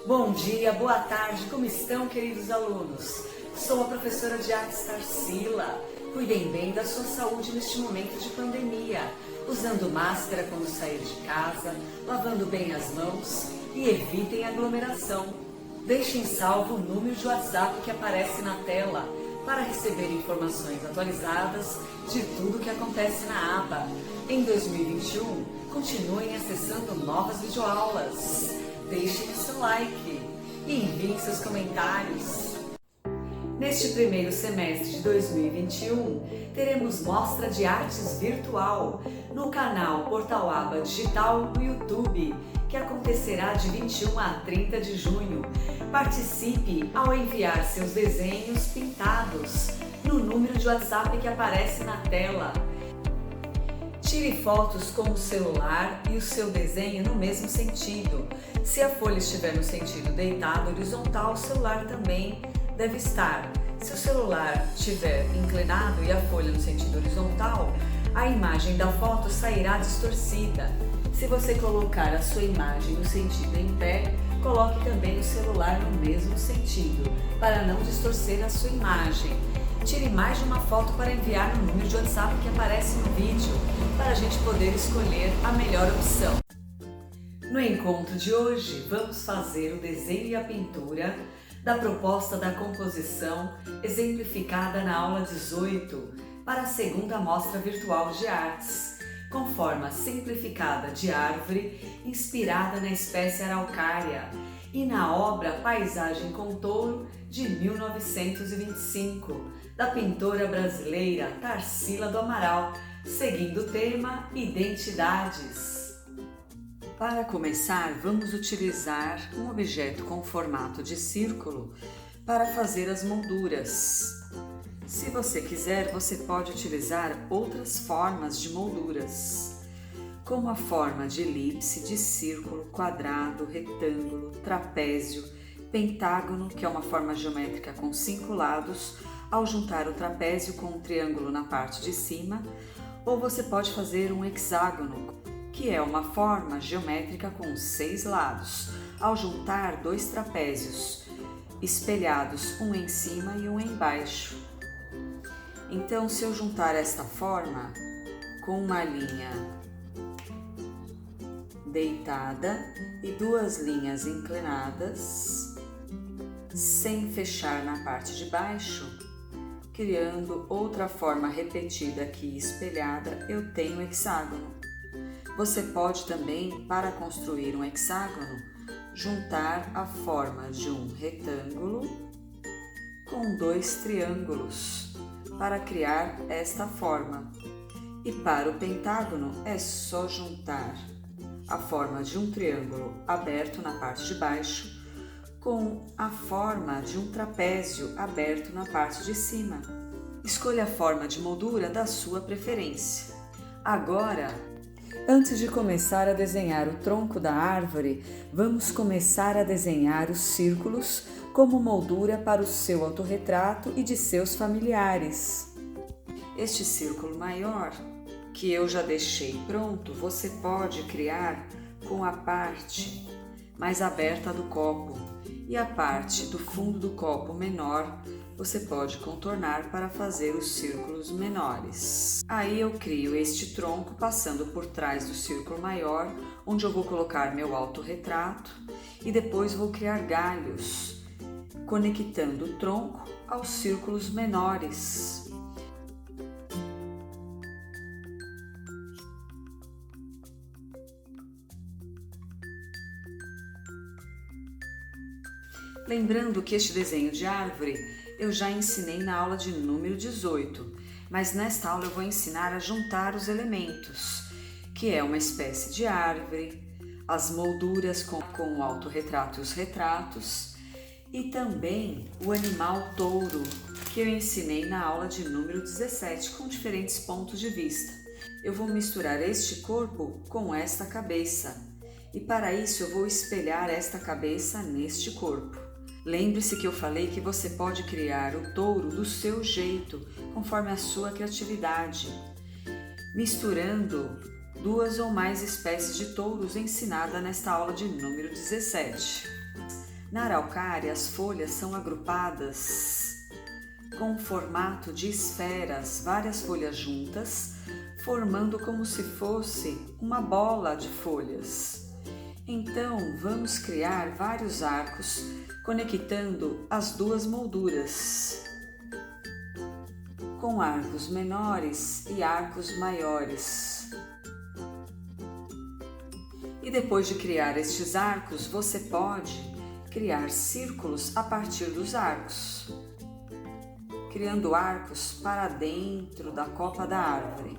Bom dia, boa tarde, como estão, queridos alunos? Sou a professora de artes Tarsila. Cuidem bem da sua saúde neste momento de pandemia, usando máscara quando sair de casa, lavando bem as mãos e evitem aglomeração. Deixem salvo o número de WhatsApp que aparece na tela para receber informações atualizadas de tudo o que acontece na aba. Em 2021, continuem acessando novas videoaulas. Deixem o seu like e enviem seus comentários. Neste primeiro semestre de 2021, teremos mostra de artes virtual no canal Portal Aba Digital no YouTube, que acontecerá de 21 a 30 de junho. Participe ao enviar seus desenhos pintados no número de WhatsApp que aparece na tela. Tire fotos com o celular e o seu desenho no mesmo sentido. Se a folha estiver no sentido deitado horizontal, o celular também deve estar. Se o celular estiver inclinado e a folha no sentido horizontal, a imagem da foto sairá distorcida. Se você colocar a sua imagem no sentido em pé, coloque também o celular no mesmo sentido, para não distorcer a sua imagem. Tire mais de uma foto para enviar no número de WhatsApp que aparece no vídeo, para a gente poder escolher a melhor opção. No encontro de hoje, vamos fazer o desenho e a pintura da proposta da composição exemplificada na aula 18 para a segunda mostra virtual de artes, com forma simplificada de árvore inspirada na espécie araucária e na obra Paisagem com Touro de 1925, da pintora brasileira Tarsila do Amaral, seguindo o tema Identidades. Para começar, vamos utilizar um objeto com formato de círculo para fazer as molduras. Se você quiser, você pode utilizar outras formas de molduras, como a forma de elipse, de círculo, quadrado, retângulo, trapézio, pentágono, que é uma forma geométrica com 5 lados, ao juntar o trapézio com um triângulo na parte de cima, ou você pode fazer um hexágono, que é uma forma geométrica com 6 lados, ao juntar 2 trapézios espelhados, um em cima e um embaixo. Então, se eu juntar esta forma com uma linha deitada e 2 linhas inclinadas, sem fechar na parte de baixo, criando outra forma repetida aqui espelhada, eu tenho hexágono. Você pode também, para construir um hexágono, juntar a forma de um retângulo com 2 triângulos para criar esta forma. E para o pentágono é só juntar a forma de um triângulo aberto na parte de baixo com a forma de um trapézio aberto na parte de cima. Escolha a forma de moldura da sua preferência. Agora, antes de começar a desenhar o tronco da árvore, vamos começar a desenhar os círculos como moldura para o seu autorretrato e de seus familiares. Este círculo maior, que eu já deixei pronto, você pode criar com a parte mais aberta do copo, e a parte do fundo do copo menor você pode contornar para fazer os círculos menores. Aí eu crio este tronco passando por trás do círculo maior, onde eu vou colocar meu autorretrato, e depois vou criar galhos, conectando o tronco aos círculos menores. Lembrando que este desenho de árvore eu já ensinei na aula de número 18, mas nesta aula eu vou ensinar a juntar os elementos, que é uma espécie de árvore, as molduras com o autorretrato e os retratos, e também o animal touro, que eu ensinei na aula de número 17, com diferentes pontos de vista. Eu vou misturar este corpo com esta cabeça, e para isso eu vou espelhar esta cabeça neste corpo. Lembre-se que eu falei que você pode criar o touro do seu jeito, conforme a sua criatividade, misturando 2 ou mais espécies de touros ensinada nesta aula de número 17. Na araucária, as folhas são agrupadas com o formato de esferas, várias folhas juntas, formando como se fosse uma bola de folhas. Então, vamos criar vários arcos conectando as duas molduras, com arcos menores e arcos maiores. E depois de criar estes arcos, você pode criar círculos a partir dos arcos, criando arcos para dentro da copa da árvore.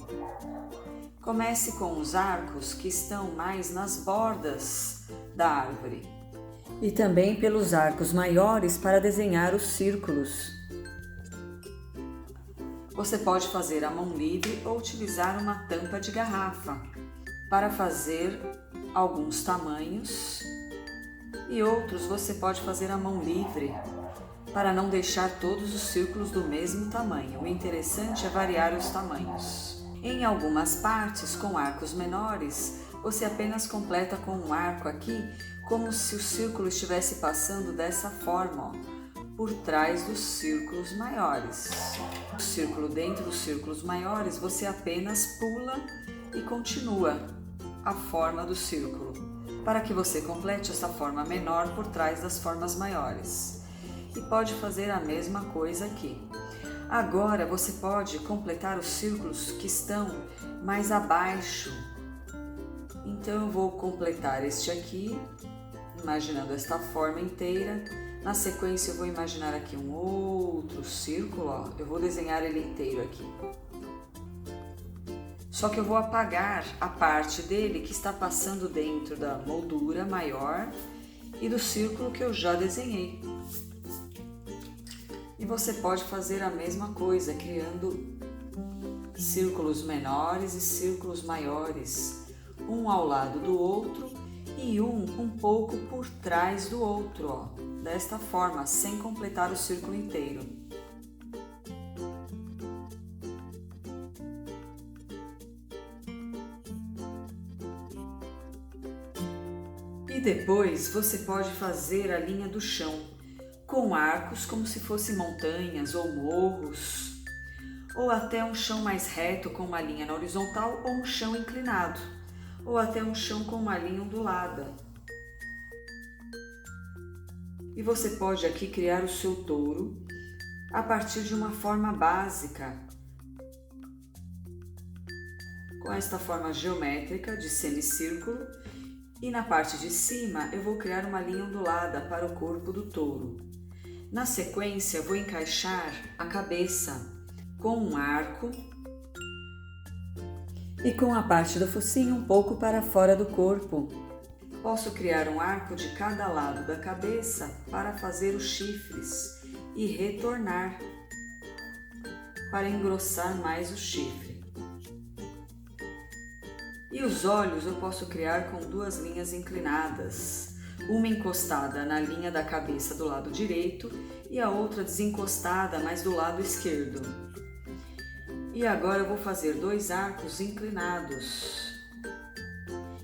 Comece com os arcos que estão mais nas bordas da árvore e também pelos arcos maiores para desenhar os círculos. Você pode fazer à mão livre ou utilizar uma tampa de garrafa para fazer alguns tamanhos, e outros você pode fazer à mão livre para não deixar todos os círculos do mesmo tamanho. O interessante é variar os tamanhos. Em algumas partes, com arcos menores, você apenas completa com um arco aqui, como se o círculo estivesse passando dessa forma, ó, por trás dos círculos maiores. O círculo dentro dos círculos maiores, você apenas pula e continua a forma do círculo, para que você complete essa forma menor por trás das formas maiores. E pode fazer a mesma coisa aqui. Agora você pode completar os círculos que estão mais abaixo. Então eu vou completar este aqui, imaginando esta forma inteira. Na sequência eu vou imaginar aqui um outro círculo, ó. Eu vou desenhar ele inteiro aqui. Só que eu vou apagar a parte dele que está passando dentro da moldura maior e do círculo que eu já desenhei. E você pode fazer a mesma coisa, criando círculos menores e círculos maiores, um ao lado do outro e um pouco por trás do outro, ó, desta forma, sem completar o círculo inteiro. E depois você pode fazer a linha do chão, com arcos como se fossem montanhas ou morros, ou até um chão mais reto com uma linha na horizontal, ou um chão inclinado, ou até um chão com uma linha ondulada. E você pode aqui criar o seu touro a partir de uma forma básica, com esta forma geométrica de semicírculo, e na parte de cima eu vou criar uma linha ondulada para o corpo do touro. Na sequência, vou encaixar a cabeça com um arco e com a parte do focinho um pouco para fora do corpo. Posso criar um arco de cada lado da cabeça para fazer os chifres e retornar para engrossar mais o chifre. E os olhos eu posso criar com duas linhas inclinadas, uma encostada na linha da cabeça do lado direito e a outra desencostada, mas do lado esquerdo. E agora eu vou fazer dois arcos inclinados.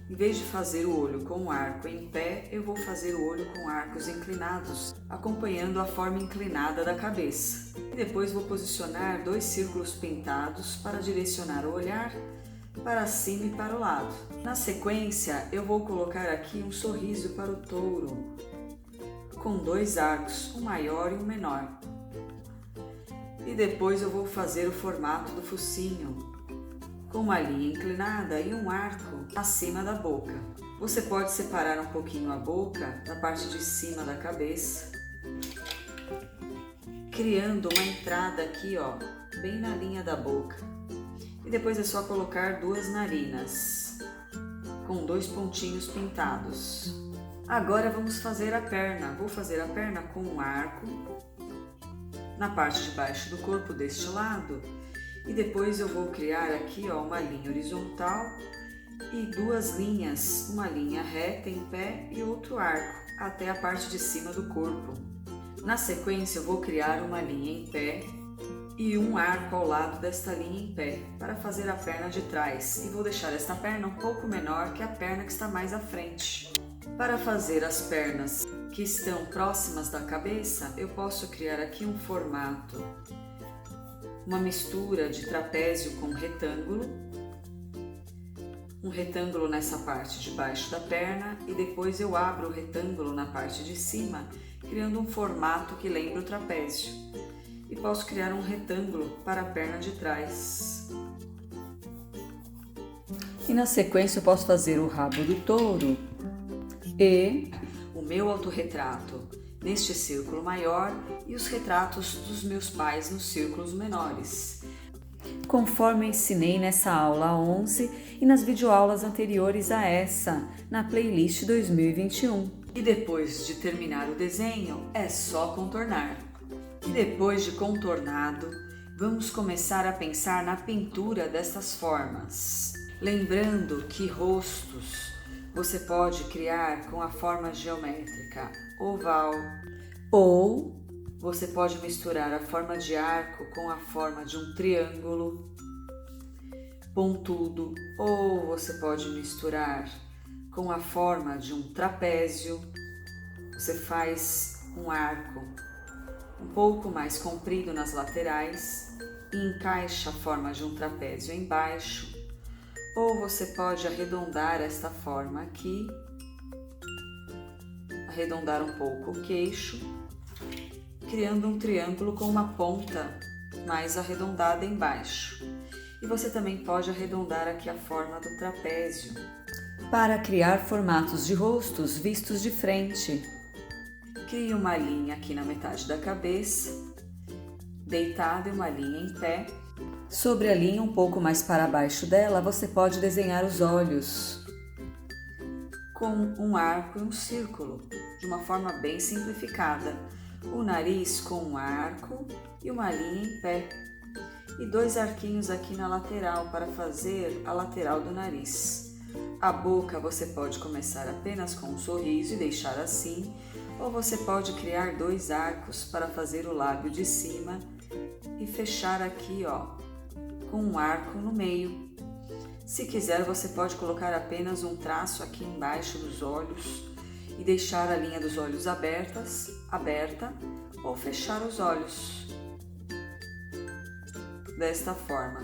Em vez de fazer o olho com o arco em pé, eu vou fazer o olho com arcos inclinados, acompanhando a forma inclinada da cabeça. E depois vou posicionar dois círculos pintados para direcionar o olhar para cima e para o lado. Na sequência, eu vou colocar aqui um sorriso para o touro, com dois arcos, um maior e um menor. E depois eu vou fazer o formato do focinho, com uma linha inclinada e um arco acima da boca. Você pode separar um pouquinho a boca da parte de cima da cabeça, criando uma entrada aqui, ó, bem na linha da boca. E depois é só colocar duas narinas, com dois pontinhos pintados. Agora vamos fazer a perna. Vou fazer a perna com um arco na parte de baixo do corpo deste lado. E depois eu vou criar aqui, ó, uma linha horizontal e duas linhas, uma linha reta em pé e outro arco, até a parte de cima do corpo. Na sequência eu vou criar uma linha em pé e um arco ao lado desta linha em pé, para fazer a perna de trás. E vou deixar esta perna um pouco menor que a perna que está mais à frente. Para fazer as pernas que estão próximas da cabeça, eu posso criar aqui um formato, uma mistura de trapézio com retângulo, um retângulo nessa parte de baixo da perna e depois eu abro o retângulo na parte de cima, criando um formato que lembra o trapézio. E posso criar um retângulo para a perna de trás. E na sequência eu posso fazer o rabo do touro e o meu autorretrato neste círculo maior e os retratos dos meus pais nos círculos menores, conforme eu ensinei nessa aula 11 e nas videoaulas anteriores a essa, na playlist 2021. E depois de terminar o desenho, é só contornar. E depois de contornado, vamos começar a pensar na pintura dessas formas. Lembrando que rostos você pode criar com a forma geométrica oval, ou você pode misturar a forma de arco com a forma de um triângulo pontudo, ou você pode misturar com a forma de um trapézio. Você faz um arco um pouco mais comprido nas laterais e encaixa a forma de um trapézio embaixo, ou você pode arredondar esta forma aqui, arredondar um pouco o queixo, criando um triângulo com uma ponta mais arredondada embaixo. E você também pode arredondar aqui a forma do trapézio para criar formatos de rostos vistos de frente. Crie uma linha aqui na metade da cabeça, deitada, e uma linha em pé. Sobre a linha, um pouco mais para baixo dela, você pode desenhar os olhos com um arco e um círculo, de uma forma bem simplificada. O nariz com um arco e uma linha em pé. E 2 arquinhos aqui na lateral para fazer a lateral do nariz. A boca você pode começar apenas com um sorriso e deixar assim, ou você pode criar 2 arcos para fazer o lábio de cima e fechar aqui, com um arco no meio. Se quiser, você pode colocar apenas um traço aqui embaixo dos olhos e deixar a linha dos olhos aberta, ou fechar os olhos desta forma.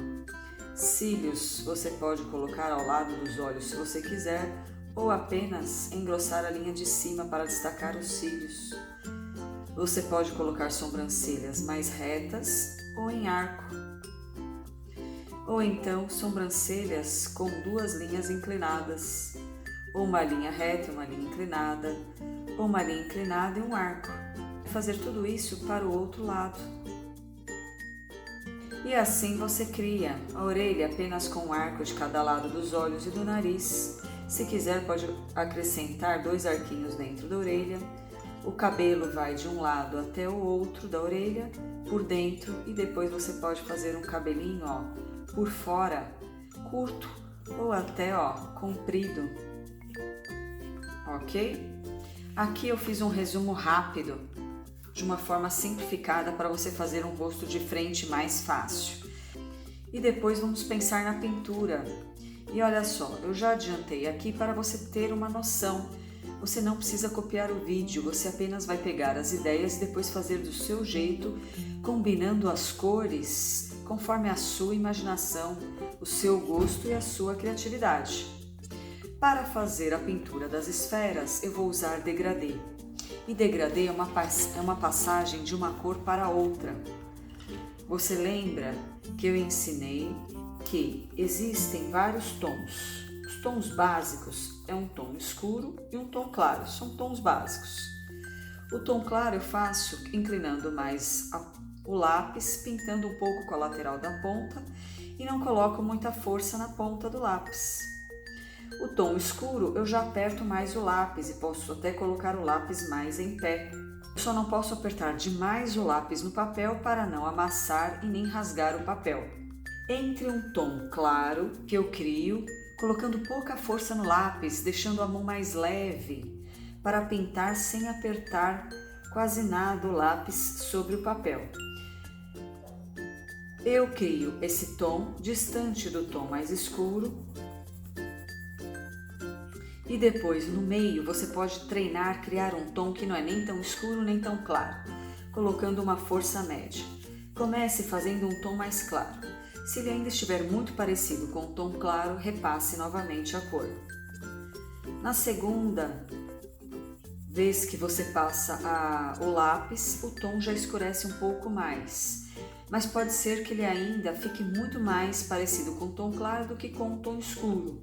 Cílios você pode colocar ao lado dos olhos se você quiser, ou apenas engrossar a linha de cima para destacar os cílios. Você pode colocar sobrancelhas mais retas ou em arco, ou então sobrancelhas com 2 linhas inclinadas, ou uma linha reta e uma linha inclinada, ou uma linha inclinada e um arco. Fazer tudo isso para o outro lado. E assim você cria a orelha apenas com um arco de cada lado dos olhos e do nariz. Se quiser, pode acrescentar 2 arquinhos dentro da orelha. O cabelo vai de um lado até o outro da orelha, por dentro, e depois você pode fazer um cabelinho, por fora, curto ou até, comprido. Ok? Aqui eu fiz um resumo rápido, de uma forma simplificada para você fazer um rosto de frente mais fácil. E depois vamos pensar na pintura. E olha só, eu já adiantei aqui para você ter uma noção. Você não precisa copiar o vídeo, você apenas vai pegar as ideias e depois fazer do seu jeito, combinando as cores conforme a sua imaginação, o seu gosto e a sua criatividade. Para fazer a pintura das esferas, eu vou usar degradê. E degradê é uma passagem de uma cor para outra. Você lembra que eu ensinei que existem vários tons. Os tons básicos é um tom escuro e um tom claro, são tons básicos. O tom claro eu faço inclinando mais o lápis, pintando um pouco com a lateral da ponta e não coloco muita força na ponta do lápis. O tom escuro eu já aperto mais o lápis e posso até colocar o lápis mais em pé. Eu só não posso apertar demais o lápis no papel para não amassar e nem rasgar o papel. Entre um tom claro que eu crio, colocando pouca força no lápis, deixando a mão mais leve para pintar sem apertar quase nada o lápis sobre o papel. Eu crio esse tom distante do tom mais escuro E depois, no meio, você pode treinar, criar um tom que não é nem tão escuro nem tão claro, colocando uma força média. Comece fazendo um tom mais claro. Se ele ainda estiver muito parecido com o tom claro, repasse novamente a cor. Na segunda vez que você passa o lápis, o tom já escurece um pouco mais, mas pode ser que ele ainda fique muito mais parecido com o tom claro do que com o tom escuro.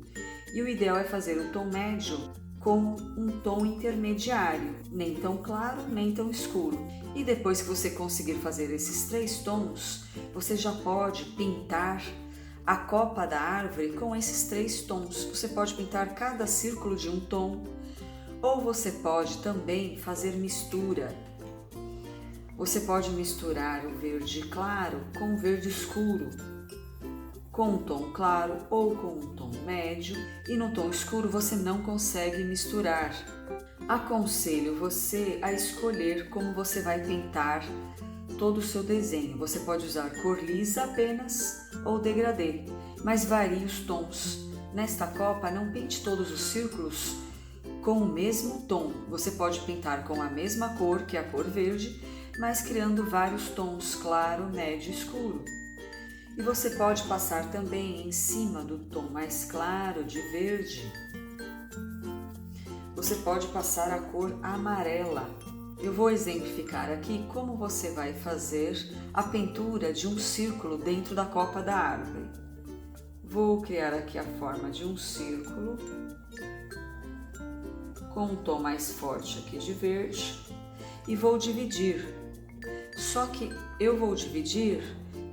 E o ideal é fazer o tom médio com um tom intermediário, nem tão claro, nem tão escuro. E depois que você conseguir fazer esses 3 tons, você já pode pintar a copa da árvore com esses 3 tons. Você pode pintar cada círculo de um tom, ou você pode também fazer mistura. Você pode misturar o verde claro com o verde escuro, com um tom claro ou com um tom médio, e no tom escuro você não consegue misturar. Aconselho você a escolher como você vai pintar todo o seu desenho. Você pode usar cor lisa apenas ou degradê, mas varie os tons. Nesta copa, não pinte todos os círculos com o mesmo tom. Você pode pintar com a mesma cor, que é a cor verde, mas criando vários tons, claro, médio e escuro. E você pode passar também em cima do tom mais claro de verde. Você pode passar a cor amarela. Eu vou exemplificar aqui como você vai fazer a pintura de um círculo dentro da copa da árvore. Vou criar aqui a forma de um círculo com um tom mais forte aqui de verde e vou dividir. Só que eu vou dividir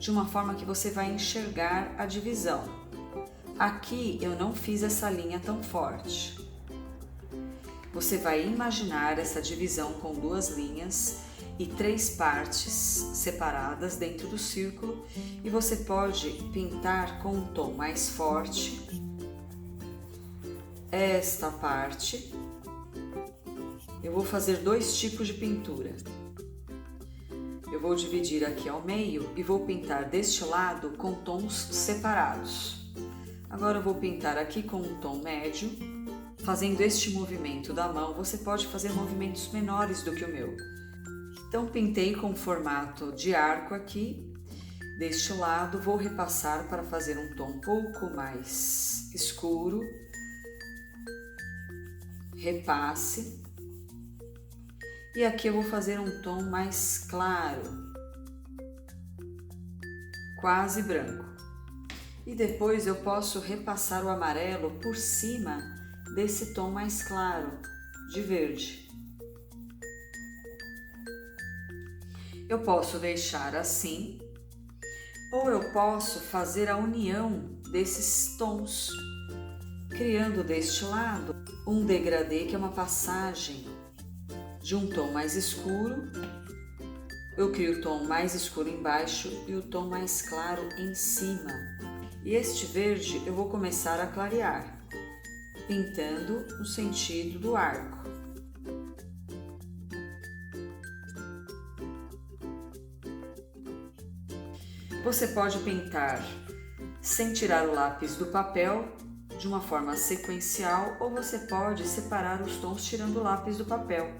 de uma forma que você vai enxergar a divisão. Aqui eu não fiz essa linha tão forte. Você vai imaginar essa divisão com 2 linhas e 3 partes separadas dentro do círculo, e você pode pintar com um tom mais forte esta parte. Eu vou fazer 2 tipos de pintura. Eu vou dividir aqui ao meio e vou pintar deste lado com tons separados. Agora eu vou pintar aqui com um tom médio. Fazendo este movimento da mão, você pode fazer movimentos menores do que o meu. Então pintei com formato de arco aqui. Deste lado vou repassar para fazer um tom um pouco mais escuro. Repasse. E aqui eu vou fazer um tom mais claro, quase branco. E depois eu posso repassar o amarelo por cima desse tom mais claro de verde. Eu posso deixar assim, ou eu posso fazer a união desses tons, criando deste lado um degradê, que é uma passagem de um tom mais escuro. Eu crio o tom mais escuro embaixo e o tom mais claro em cima. E este verde eu vou começar a clarear, pintando no sentido do arco. Você pode pintar sem tirar o lápis do papel, de uma forma sequencial, ou você pode separar os tons tirando o lápis do papel.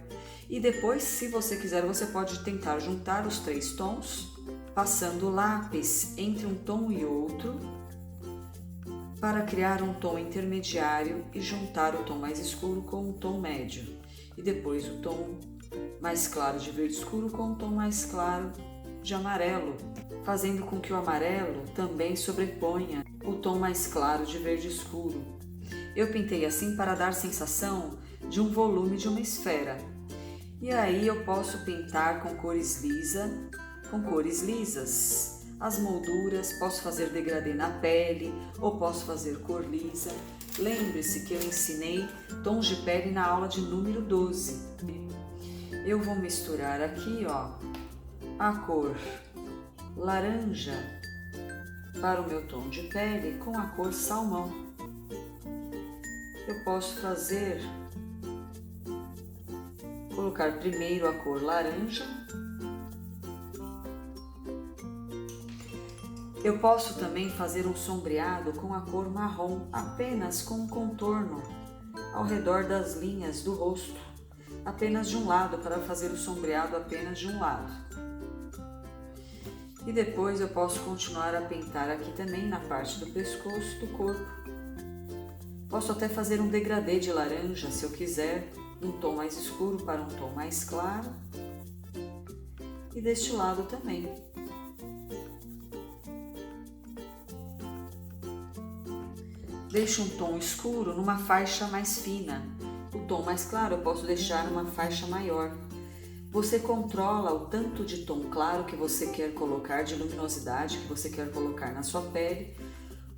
E depois, se você quiser, você pode tentar juntar os 3 tons, passando o lápis entre um tom e outro, para criar um tom intermediário e juntar o tom mais escuro com o tom médio. E depois o tom mais claro de verde escuro com o tom mais claro de amarelo, fazendo com que o amarelo também sobreponha o tom mais claro de verde escuro. Eu pintei assim para dar sensação de um volume de uma esfera. E aí eu posso pintar com cores lisas, as molduras, posso fazer degradê na pele ou posso fazer cor lisa. Lembre-se que eu ensinei tons de pele na aula de número 12. Eu vou misturar aqui, ó, a cor laranja para o meu tom de pele com a cor salmão. Eu posso colocar primeiro a cor laranja. Eu posso também fazer um sombreado com a cor marrom, apenas com um contorno ao redor das linhas do rosto, apenas de um lado, para fazer o sombreado apenas de um lado. E depois eu posso continuar a pintar aqui também na parte do pescoço do corpo. Posso até fazer um degradê de laranja, se eu quiser, um tom mais escuro para um tom mais claro. E deste lado também. Deixo um tom escuro numa faixa mais fina. O tom mais claro eu posso deixar numa faixa maior. Você controla o tanto de tom claro que você quer colocar, de luminosidade que você quer colocar na sua pele,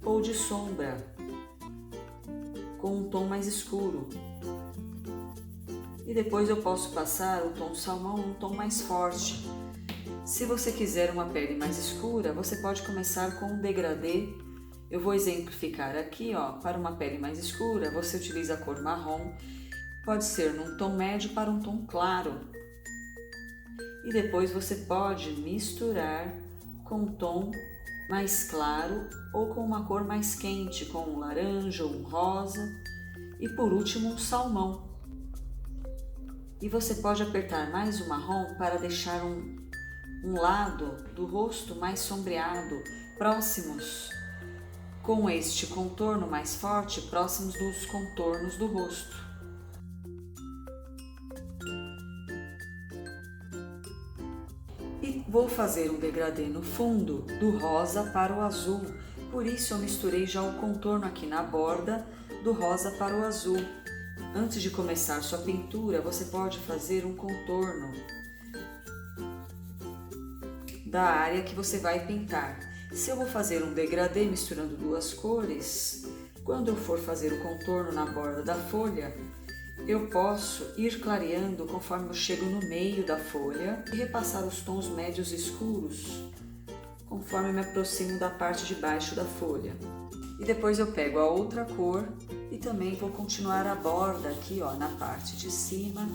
ou de sombra, com um tom mais escuro. E depois eu posso passar o tom salmão um tom mais forte. Se você quiser uma pele mais escura, você pode começar com um degradê. Eu vou exemplificar aqui, para uma pele mais escura, você utiliza a cor marrom, pode ser num tom médio para um tom claro. E depois você pode misturar com um tom mais claro ou com uma cor mais quente, com um laranja ou um rosa. E por último, um salmão. E você pode apertar mais o marrom para deixar um lado do rosto mais sombreado, próximos com este contorno mais forte, próximos dos contornos do rosto. E vou fazer um degradê no fundo do rosa para o azul, por isso eu misturei já o contorno aqui na borda do rosa para o azul. Antes de começar sua pintura, você pode fazer um contorno da área que você vai pintar. Se eu vou fazer um degradê misturando duas cores, quando eu for fazer o contorno na borda da folha, eu posso ir clareando conforme eu chego no meio da folha e repassar os tons médios escuros conforme eu me aproximo da parte de baixo da folha. E depois eu pego a outra cor e também vou continuar a borda aqui, na parte de cima,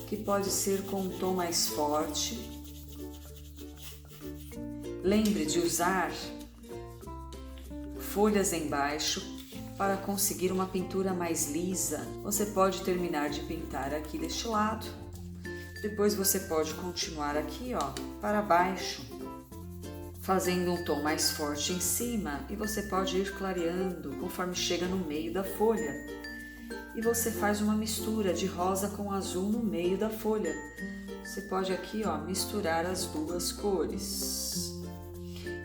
que pode ser com um tom mais forte. Lembre de usar folhas embaixo para conseguir uma pintura mais lisa. Você pode terminar de pintar aqui deste lado, depois você pode continuar aqui, para baixo, fazendo um tom mais forte em cima, e você pode ir clareando conforme chega no meio da folha. E você faz uma mistura de rosa com azul no meio da folha. Você pode aqui, misturar as duas cores.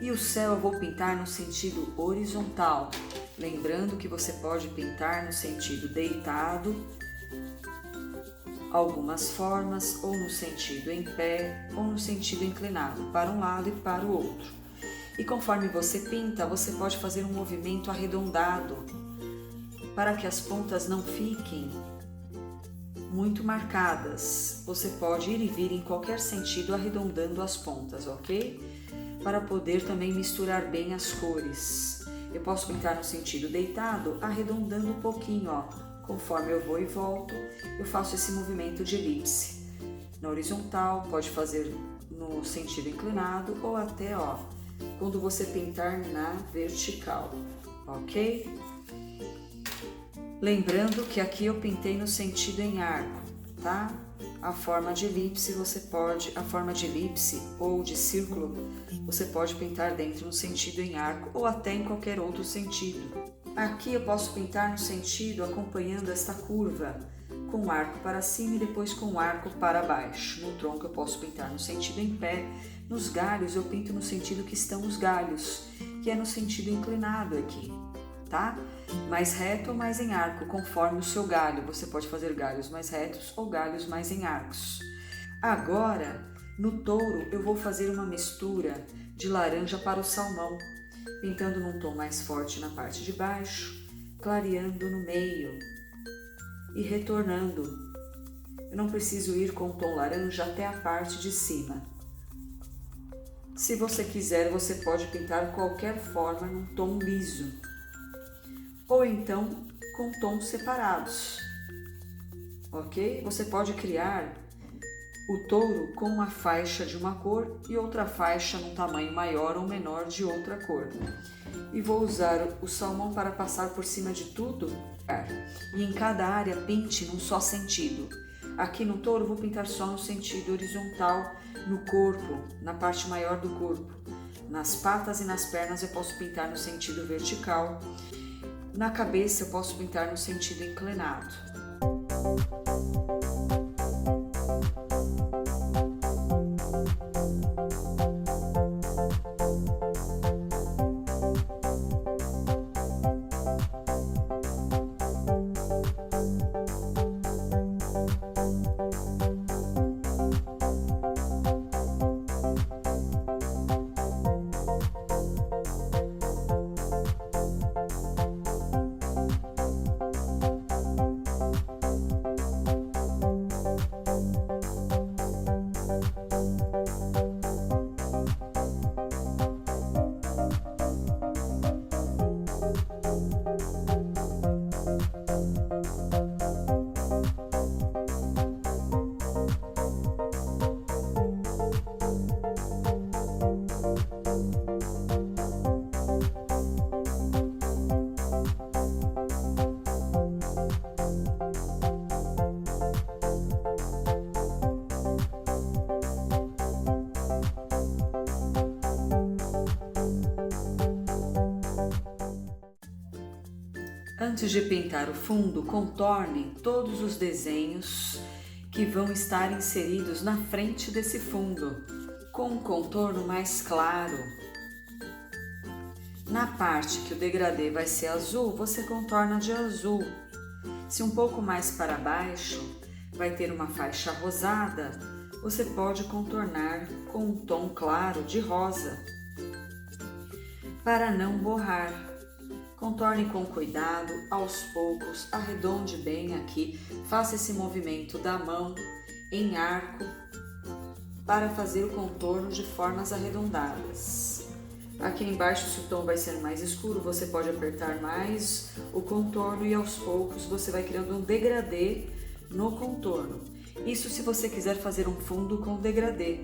E o céu eu vou pintar no sentido horizontal, lembrando que você pode pintar no sentido deitado, algumas formas, ou no sentido em pé, ou no sentido inclinado, para um lado e para o outro. E conforme você pinta, você pode fazer um movimento arredondado, para que as pontas não fiquem muito marcadas. Você pode ir e vir em qualquer sentido arredondando as pontas, ok? Para poder também misturar bem as cores. Eu posso pintar no sentido deitado, arredondando um pouquinho, conforme eu vou e volto, eu faço esse movimento de elipse. Na horizontal, pode fazer no sentido inclinado ou até, quando você pintar na vertical, ok? Lembrando que aqui eu pintei no sentido em arco, tá? A forma de elipse a forma de elipse ou de círculo, você pode pintar dentro no sentido em arco ou até em qualquer outro sentido. Aqui eu posso pintar no sentido acompanhando esta curva, com o arco para cima e depois com o arco para baixo. No tronco eu posso pintar no sentido em pé, nos galhos eu pinto no sentido que estão os galhos, que é no sentido inclinado aqui, tá? Mais reto ou mais em arco, conforme o seu galho. Você pode fazer galhos mais retos ou galhos mais em arcos. Agora, no touro, eu vou fazer uma mistura de laranja para o salmão, pintando num tom mais forte na parte de baixo, clareando no meio e retornando. Eu não preciso ir com o tom laranja até a parte de cima. Se você quiser, você pode pintar qualquer forma num tom liso, ou então com tons separados, ok? Você pode criar o touro com uma faixa de uma cor e outra faixa num tamanho maior ou menor de outra cor. E vou usar o salmão para passar por cima de tudo e em cada área pinte num só sentido. Aqui no touro vou pintar só no sentido horizontal, no corpo, na parte maior do corpo. Nas patas e nas pernas eu posso pintar no sentido vertical. Na cabeça eu posso pintar no sentido inclinado. Antes de pintar o fundo, contorne todos os desenhos que vão estar inseridos na frente desse fundo, com um contorno mais claro. Na parte que o degradê vai ser azul, você contorna de azul. Se um pouco mais para baixo vai ter uma faixa rosada, você pode contornar com um tom claro de rosa, para não borrar. Contorne com cuidado, aos poucos, arredonde bem aqui, faça esse movimento da mão em arco para fazer o contorno de formas arredondadas. Aqui embaixo, se o tom vai ser mais escuro, você pode apertar mais o contorno e aos poucos você vai criando um degradê no contorno. Isso se você quiser fazer um fundo com degradê.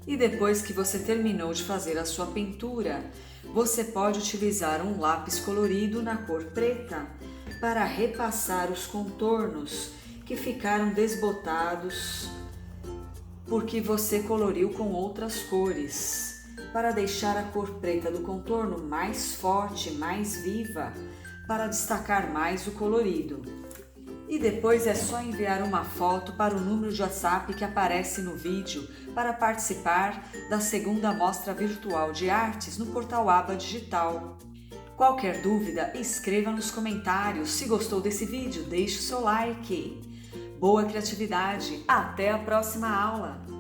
E depois que você terminou de fazer a sua pintura, você pode utilizar um lápis colorido na cor preta para repassar os contornos que ficaram desbotados porque você coloriu com outras cores, para deixar a cor preta do contorno mais forte, mais viva, para destacar mais o colorido. E depois é só enviar uma foto para o número de WhatsApp que aparece no vídeo para participar da segunda mostra virtual de artes no portal Aba Digital. Qualquer dúvida, escreva nos comentários. Se gostou desse vídeo, deixe o seu like. Boa criatividade! Até a próxima aula!